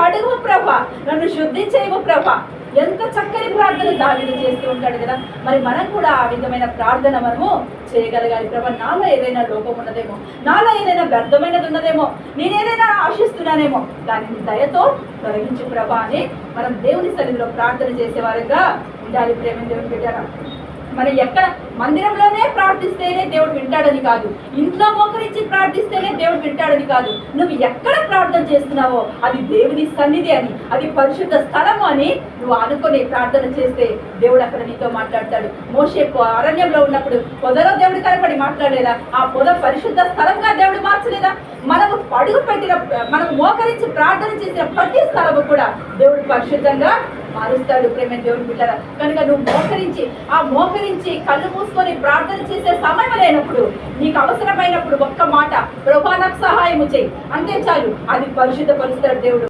కడుగు ప్రభా, నన్ను శుద్ధి చేయవు ప్రభా. ఎంత చక్కని ప్రార్థన దావీదు చేస్తూ ఉంటాడు కదా. మరి మనం కూడా ఆ విధమైన ప్రార్థన మనము చేయగలగాలి. ప్రభా, నాలో ఏదైనా లోపం ఉన్నదేమో, నాలో ఏదైనా వ్యర్థమైనది ఉన్నదేమో, నేనేదైనా ఆశిస్తున్నానేమో, దానిని దయతో తొలగించు ప్రభా అని మనం దేవుని సన్నిధిలో ప్రార్థన చేసేవారుగా ఉండాలి. ప్రేమ దేవుని బిడ్డరా, మరి ఎక్కడ మందిరంలోనే ప్రార్థిస్తేనే దేవుడు వింటాడని కాదు, ఇంట్లో మోకరించి ప్రార్థిస్తేనే దేవుడు వింటాడని కాదు. నువ్వు ఎక్కడ ప్రార్థన చేస్తున్నావో అది దేవుని సన్నిధి అని, అది పరిశుద్ధ స్థలము అని నువ్వు అనుకొని ప్రార్థన చేస్తే దేవుడు అక్కడ నీతో మాట్లాడతాడు. మోషే అరణ్యంలో ఉన్నప్పుడు పొదలో దేవుడు కనపడి మాట్లాడలేదా? ఆ పొద పరిశుద్ధ స్థలంగా దేవుడు మార్చలేదా? మనము అడుగు పెట్టిన, మనం మోకరించి ప్రార్థన చేసిన ప్రతి స్థలము కూడా దేవుడు పరిశుద్ధంగా మారుస్తాడు. ప్రేమ దేవుని బిడ్డరా, కనుక నువ్వు మోకరించి కళ్ళు మూసుకొని ప్రార్థన చేసే సమయం లేనప్పుడు, నీకు అవసరమైనప్పుడు ఒక్క మాట, ప్రభా నాకు సహాయము చేయి అంటే చాలు, అది పరిశుద్ధపరుస్తాడు దేవుడు.